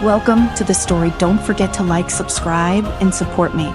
Welcome to the story. Don't forget to like, subscribe, and support me.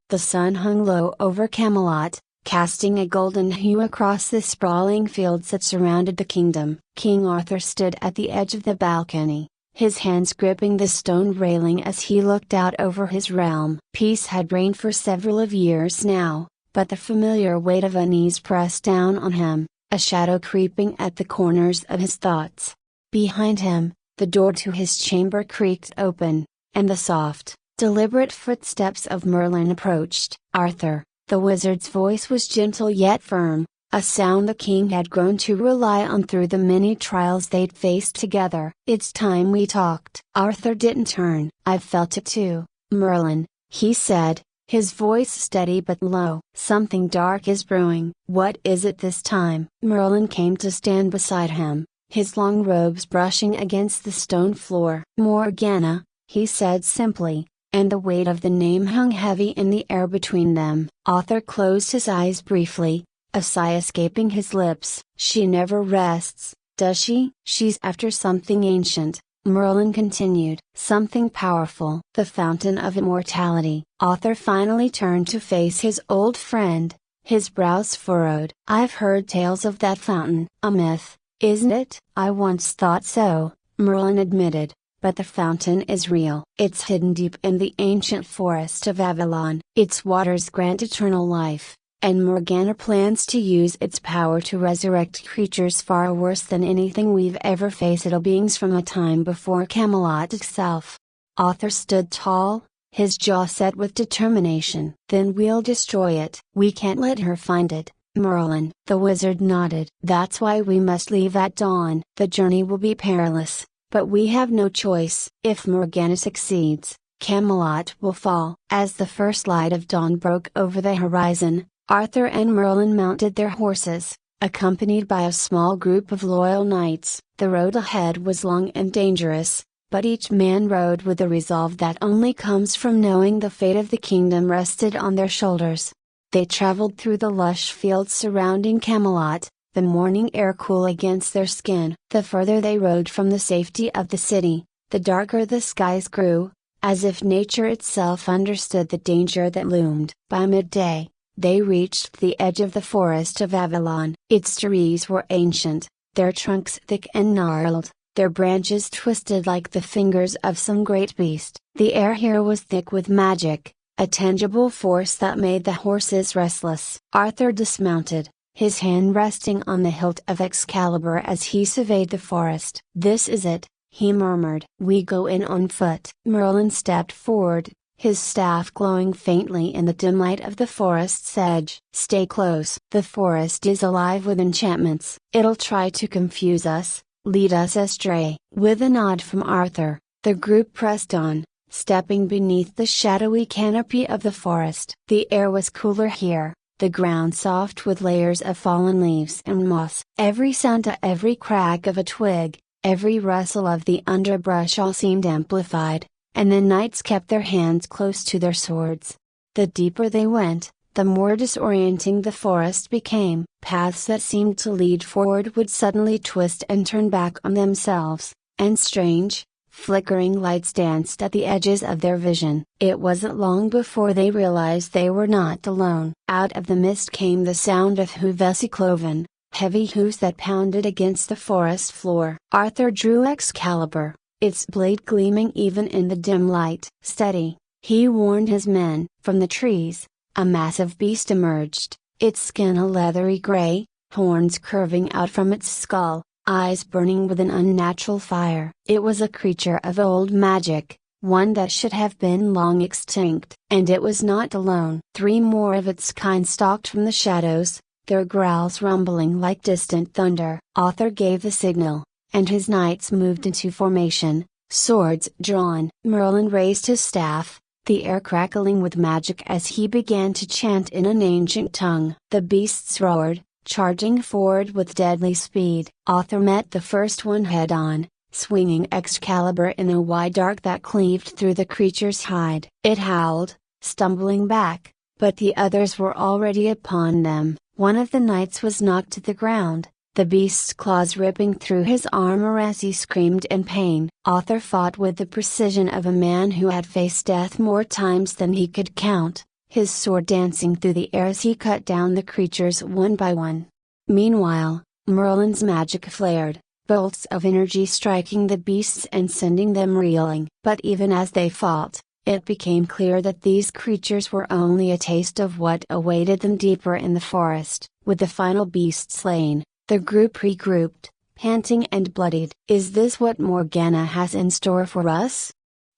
The sun hung low over Camelot, casting a golden hue across the sprawling fields that surrounded the kingdom. King Arthur stood at the edge of the balcony, his hands gripping the stone railing as he looked out over his realm. Peace had reigned for several of years now, but the familiar weight of unease pressed down on him, a shadow creeping at the corners of his thoughts. Behind him, the door to his chamber creaked open, and the soft, deliberate footsteps of Merlin approached. "Arthur," the wizard's voice was gentle yet firm, a sound the king had grown to rely on through the many trials they'd faced together. "It's time we talked." Arthur didn't turn. "I've felt it too, Merlin," he said, his voice steady but low. "Something dark is brewing." "What is it this time?" Merlin came to stand beside him, his long robes brushing against the stone floor. "Morgana," he said simply, and the weight of the name hung heavy in the air between them. Arthur closed his eyes briefly, a sigh escaping his lips. "She never rests, does she?" "She's after something ancient," Merlin continued. "Something powerful." "The fountain of immortality." Arthur finally turned to face his old friend, his brows furrowed. "I've heard tales of that fountain." "A myth, isn't it?" "I once thought so," Merlin admitted, "but the fountain is real. It's hidden deep in the ancient forest of Avalon. Its waters grant eternal life, and Morgana plans to use its power to resurrect creatures far worse than anything we've ever faced, beings from a time before Camelot itself." Arthur stood tall, his jaw set with determination. "Then we'll destroy it." "We can't let her find it, Merlin." The wizard nodded. "That's why we must leave at dawn. The journey will be perilous, but we have no choice. If Morgana succeeds, Camelot will fall." As the first light of dawn broke over the horizon, Arthur and Merlin mounted their horses, accompanied by a small group of loyal knights. The road ahead was long and dangerous, but each man rode with the resolve that only comes from knowing the fate of the kingdom rested on their shoulders. They traveled through the lush fields surrounding Camelot, the morning air cool against their skin. The further they rode from the safety of the city, the darker the skies grew, as if nature itself understood the danger that loomed. By midday, they reached the edge of the forest of Avalon. Its trees were ancient, their trunks thick and gnarled, their branches twisted like the fingers of some great beast. The air here was thick with magic, a tangible force that made the horses restless. Arthur dismounted, his hand resting on the hilt of Excalibur as he surveyed the forest. "This is it," he murmured. "We go in on foot." Merlin stepped forward, his staff glowing faintly in the dim light of the forest's edge. "Stay close. The forest is alive with enchantments. It'll try to confuse us, lead us astray." With a nod from Arthur, the group pressed on, stepping beneath the shadowy canopy of the forest. The air was cooler here, the ground soft with layers of fallen leaves and moss. Every sound, every crack of a twig, every rustle of the underbrush all seemed amplified, and the knights kept their hands close to their swords. The deeper they went, the more disorienting the forest became. Paths that seemed to lead forward would suddenly twist and turn back on themselves, and strange, flickering lights danced at the edges of their vision. It wasn't long before they realized they were not alone. Out of the mist came the sound of hooves cloven, heavy hooves that pounded against the forest floor. Arthur drew Excalibur, its blade gleaming even in the dim light. "Steady," he warned his men. From the trees, a massive beast emerged, its skin a leathery gray, horns curving out from its skull, eyes burning with an unnatural fire. It was a creature of old magic, one that should have been long extinct. And it was not alone. 3 more of its kind stalked from the shadows, their growls rumbling like distant thunder. Arthur gave the signal, and his knights moved into formation, swords drawn. Merlin raised his staff, the air crackling with magic as he began to chant in an ancient tongue. The beasts roared, charging forward with deadly speed. Arthur met the first one head on, swinging Excalibur in a wide arc that cleaved through the creature's hide. It howled, stumbling back, but the others were already upon them. One of the knights was knocked to the ground, the beast's claws ripping through his armor as he screamed in pain. Arthur fought with the precision of a man who had faced death more times than he could count, his sword dancing through the air as he cut down the creatures one by one. Meanwhile, Merlin's magic flared, bolts of energy striking the beasts and sending them reeling. But even as they fought, it became clear that these creatures were only a taste of what awaited them deeper in the forest. With the final beast slain, the group regrouped, panting and bloodied. "Is this what Morgana has in store for us?"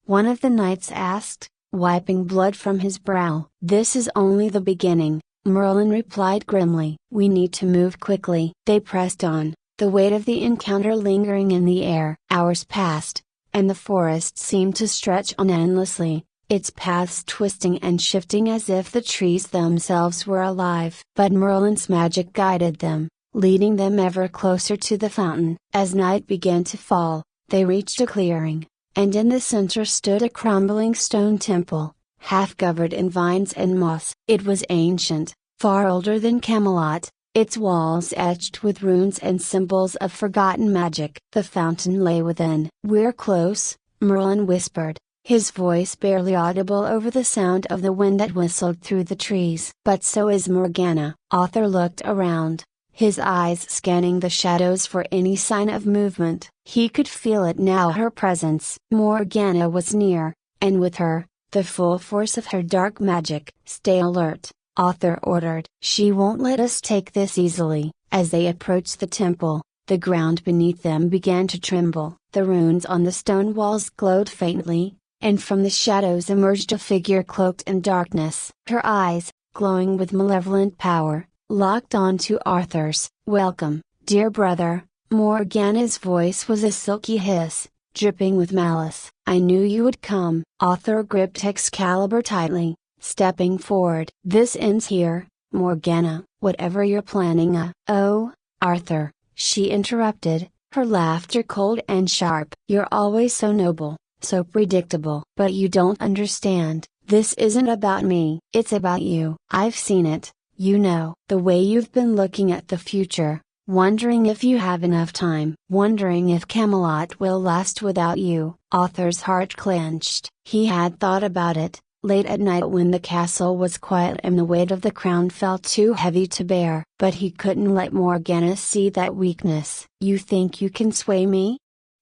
one of the knights asked, wiping blood from his brow. "This is only the beginning," Merlin replied grimly. "We need to move quickly." They pressed on, the weight of the encounter lingering in the air. Hours passed, and the forest seemed to stretch on endlessly, its paths twisting and shifting as if the trees themselves were alive. But Merlin's magic guided them, leading them ever closer to the fountain. As night began to fall, they reached a clearing, and in the center stood a crumbling stone temple, half covered in vines and moss. It was ancient, far older than Camelot, its walls etched with runes and symbols of forgotten magic. The fountain lay within. "We're close," Merlin whispered, his voice barely audible over the sound of the wind that whistled through the trees. "But so is Morgana." Arthur looked around, his eyes scanning the shadows for any sign of movement. He could feel it now, her presence. Morgana was near, and with her, the full force of her dark magic. "Stay alert," Arthur ordered. "She won't let us take this easily." As they approached the temple, the ground beneath them began to tremble. The runes on the stone walls glowed faintly, and from the shadows emerged a figure cloaked in darkness. Her eyes, glowing with malevolent power, locked onto Arthur's. "Welcome, dear brother." Morgana's voice was a silky hiss, dripping with malice. "I knew you would come." Arthur gripped Excalibur tightly, stepping forward. "This ends here, Morgana, whatever you're planning." "Oh, Arthur," she interrupted, her laughter cold and sharp. "You're always so noble, so predictable. But you don't understand, this isn't about me. It's about you. I've seen it, you know. The way you've been looking at the future, wondering if you have enough time. Wondering if Camelot will last without you." Arthur's heart clenched. He had thought about it, late at night when the castle was quiet and the weight of the crown felt too heavy to bear. But he couldn't let Morgana see that weakness. "You think you can sway me?"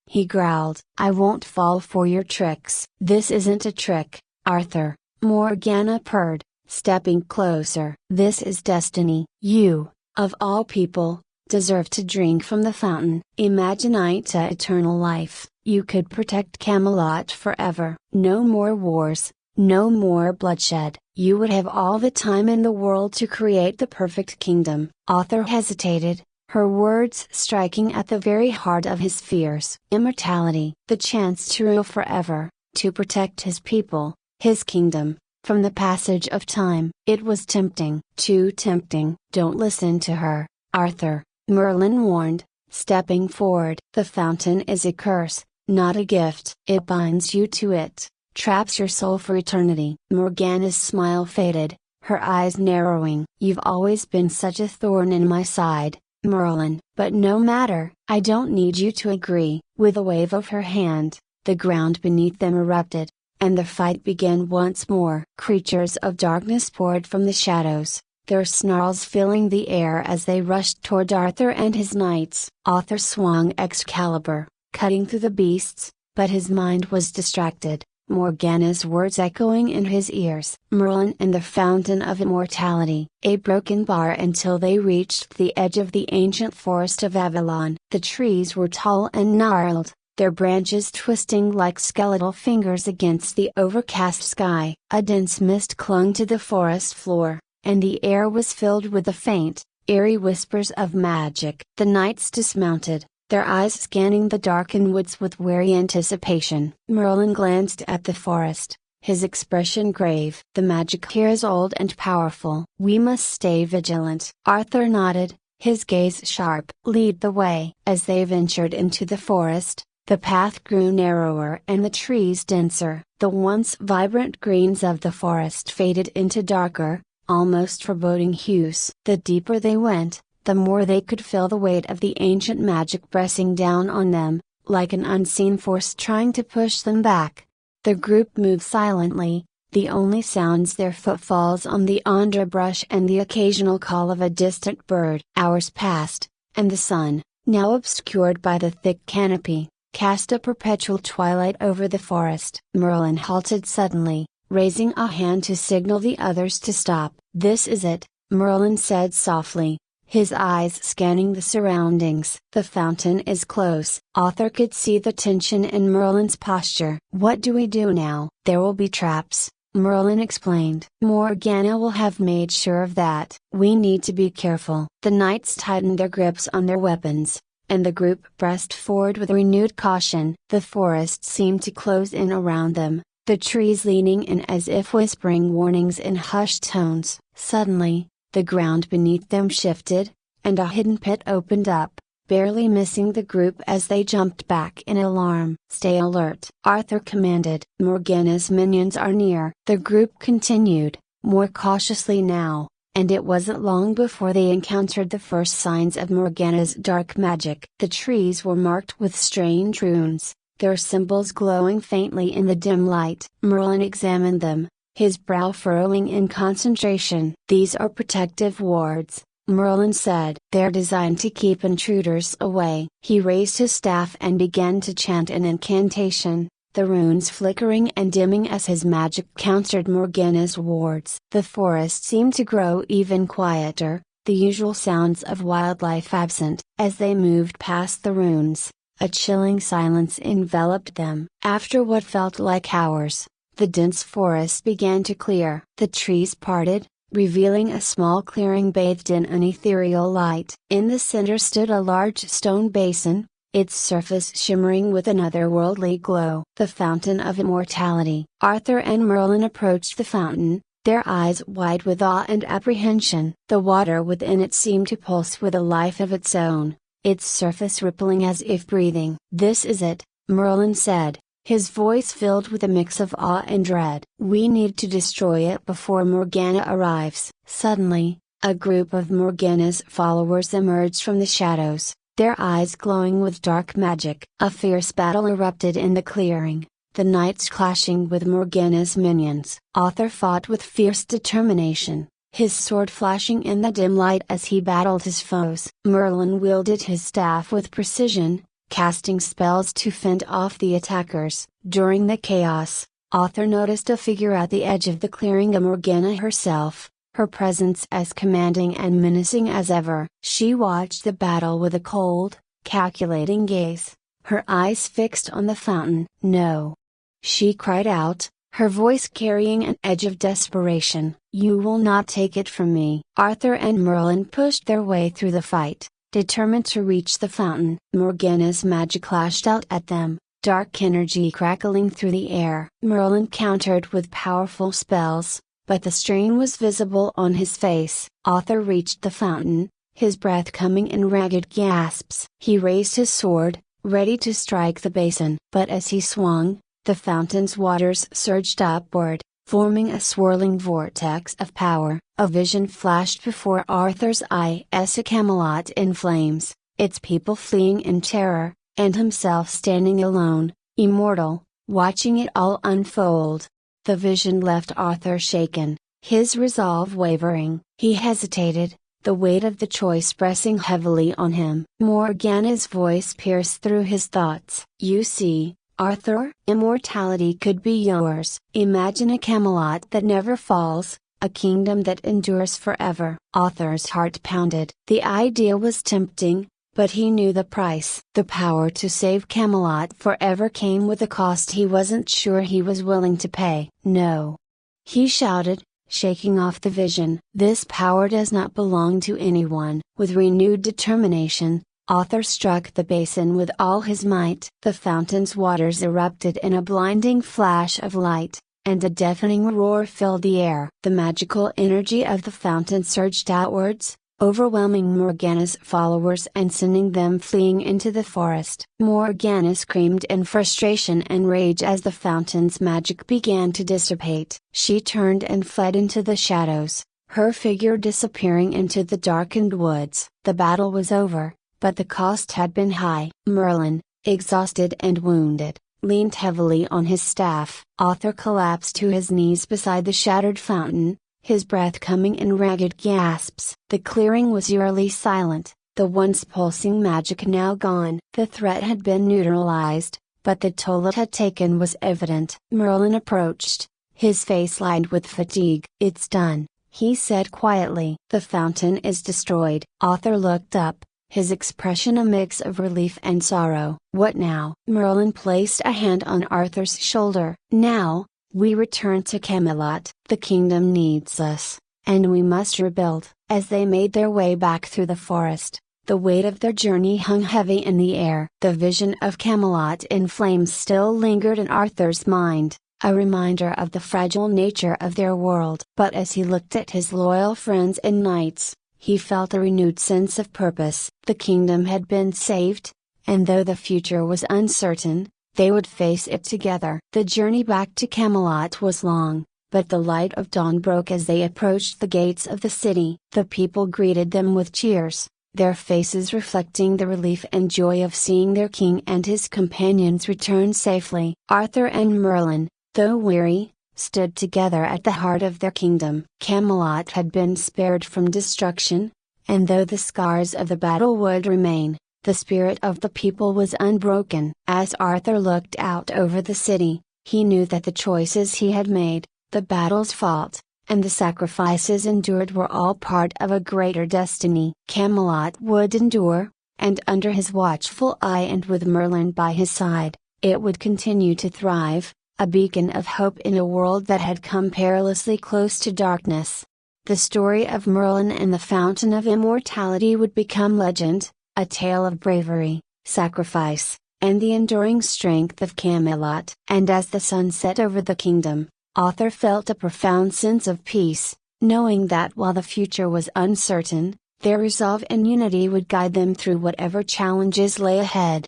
he growled. "I won't fall for your tricks." "This isn't a trick, Arthur," Morgana purred, stepping closer. "This is destiny. You, of all people, deserve to drink from the fountain. Imagine eternal life. You could protect Camelot forever. No more wars, no more bloodshed. You would have all the time in the world to create the perfect kingdom." Arthur hesitated, her words striking at the very heart of his fears. Immortality, the chance to rule forever, to protect his people, his kingdom, from the passage of time. It was tempting. Too tempting. "Don't listen to her, Arthur," Merlin warned, stepping forward. "The fountain is a curse, not a gift. It binds you to it, traps your soul for eternity." Morgana's smile faded, her eyes narrowing. "You've always been such a thorn in my side, Merlin. But no matter, I don't need you to agree." With a wave of her hand, the ground beneath them erupted, and the fight began once more. Creatures of darkness poured from the shadows, their snarls filling the air as they rushed toward Arthur and his knights. Arthur swung Excalibur, cutting through the beasts, but his mind was distracted, Morgana's words echoing in his ears. "Merlin and the Fountain of Immortality." A broken bar until they reached the edge of the ancient forest of Avalon. The trees were tall and gnarled, their branches twisting like skeletal fingers against the overcast sky. A dense mist clung to the forest floor, and the air was filled with the faint, eerie whispers of magic. The knights dismounted, their eyes scanning the darkened woods with wary anticipation. Merlin glanced at the forest, his expression grave. "The magic here is old and powerful. We must stay vigilant." Arthur nodded, his gaze sharp. "Lead the way." As they ventured into the forest, the path grew narrower and the trees denser. The once vibrant greens of the forest faded into darker, almost foreboding hues. The deeper they went, the more they could feel the weight of the ancient magic pressing down on them, like an unseen force trying to push them back. The group moved silently, the only sounds their footfalls on the underbrush and the occasional call of a distant bird. Hours passed, and the sun, now obscured by the thick canopy, cast a perpetual twilight over the forest. Merlin halted suddenly, raising a hand to signal the others to stop. "This is it," Merlin said softly, his eyes scanning the surroundings. "The fountain is close." Arthur could see the tension in Merlin's posture. "What do we do now?" "There will be traps," Merlin explained. "Morgana will have made sure of that. We need to be careful." The knights tightened their grips on their weapons, and the group pressed forward with renewed caution. The forest seemed to close in around them, the trees leaning in as if whispering warnings in hushed tones. Suddenly, the ground beneath them shifted, and a hidden pit opened up, barely missing the group as they jumped back in alarm. "Stay alert," Arthur commanded. "Morgana's minions are near." The group continued, more cautiously now, and it wasn't long before they encountered the first signs of Morgana's dark magic. The trees were marked with strange runes, their symbols glowing faintly in the dim light. Merlin examined them, his brow furrowing in concentration. "These are protective wards," Merlin said. "They're designed to keep intruders away." He raised his staff and began to chant an incantation, the runes flickering and dimming as his magic countered Morgana's wards. The forest seemed to grow even quieter, the usual sounds of wildlife absent. As they moved past the runes, a chilling silence enveloped them. After what felt like hours, the dense forest began to clear. The trees parted, revealing a small clearing bathed in an ethereal light. In the center stood a large stone basin, its surface shimmering with an otherworldly glow. The Fountain of Immortality. Arthur and Merlin approached the fountain, their eyes wide with awe and apprehension. The water within it seemed to pulse with a life of its own, its surface rippling as if breathing. "This is it," Merlin said, his voice filled with a mix of awe and dread. "We need to destroy it before Morgana arrives." Suddenly, a group of Morgana's followers emerged from the shadows, their eyes glowing with dark magic. A fierce battle erupted in the clearing, the knights clashing with Morgana's minions. Arthur fought with fierce determination, his sword flashing in the dim light as he battled his foes. Merlin wielded his staff with precision, casting spells to fend off the attackers. During the chaos, Arthur noticed a figure at the edge of the clearing, Morgana herself, her presence as commanding and menacing as ever. She watched the battle with a cold, calculating gaze, her eyes fixed on the fountain. "No!" she cried out, her voice carrying an edge of desperation. "You will not take it from me." Arthur and Merlin pushed their way through the fight, determined to reach the fountain. Morgana's magic lashed out at them, dark energy crackling through the air. Merlin countered with powerful spells, but the strain was visible on his face. Arthur reached the fountain, his breath coming in ragged gasps. He raised his sword, ready to strike the basin. But as he swung, the fountain's waters surged upward, forming a swirling vortex of power. A vision flashed before Arthur's eyes: a Camelot in flames, its people fleeing in terror, and himself standing alone, immortal, watching it all unfold. The vision left Arthur shaken, his resolve wavering. He hesitated, the weight of the choice pressing heavily on him. Morgana's voice pierced through his thoughts. "You see, Arthur, immortality could be yours. Imagine a Camelot that never falls, a kingdom that endures forever." Arthur's heart pounded. The idea was tempting, but he knew the price. The power to save Camelot forever came with a cost he wasn't sure he was willing to pay. "No!" he shouted, shaking off the vision. "This power does not belong to anyone." With renewed determination, Arthur struck the basin with all his might. The fountain's waters erupted in a blinding flash of light, and a deafening roar filled the air. The magical energy of the fountain surged outwards, overwhelming Morgana's followers and sending them fleeing into the forest. Morgana screamed in frustration and rage as the fountain's magic began to dissipate. She turned and fled into the shadows, her figure disappearing into the darkened woods. The battle was over, but the cost had been high. Merlin, exhausted and wounded, leaned heavily on his staff. Arthur collapsed to his knees beside the shattered fountain, his breath coming in ragged gasps. The clearing was eerily silent, the once pulsing magic now gone. The threat had been neutralized, but the toll it had taken was evident. Merlin approached, his face lined with fatigue. "It's done," he said quietly. "The fountain is destroyed." Arthur looked up, his expression a mix of relief and sorrow. "What now?" Merlin placed a hand on Arthur's shoulder. "Now, we return to Camelot. The kingdom needs us, and we must rebuild." As they made their way back through the forest, the weight of their journey hung heavy in the air. The vision of Camelot in flames still lingered in Arthur's mind, a reminder of the fragile nature of their world. But as he looked at his loyal friends and knights, he felt a renewed sense of purpose. The kingdom had been saved, and though the future was uncertain, they would face it together. The journey back to Camelot was long, but the light of dawn broke as they approached the gates of the city. The people greeted them with cheers, their faces reflecting the relief and joy of seeing their king and his companions return safely. Arthur and Merlin, though weary, stood together at the heart of their kingdom. Camelot had been spared from destruction, and though the scars of the battle would remain, the spirit of the people was unbroken. As Arthur looked out over the city, he knew that the choices he had made, the battles fought, and the sacrifices endured were all part of a greater destiny. Camelot would endure, and under his watchful eye and with Merlin by his side, it would continue to thrive, a beacon of hope in a world that had come perilously close to darkness. The story of Merlin and the Fountain of Immortality would become legend, a tale of bravery, sacrifice, and the enduring strength of Camelot. And as the sun set over the kingdom, Arthur felt a profound sense of peace, knowing that while the future was uncertain, their resolve and unity would guide them through whatever challenges lay ahead.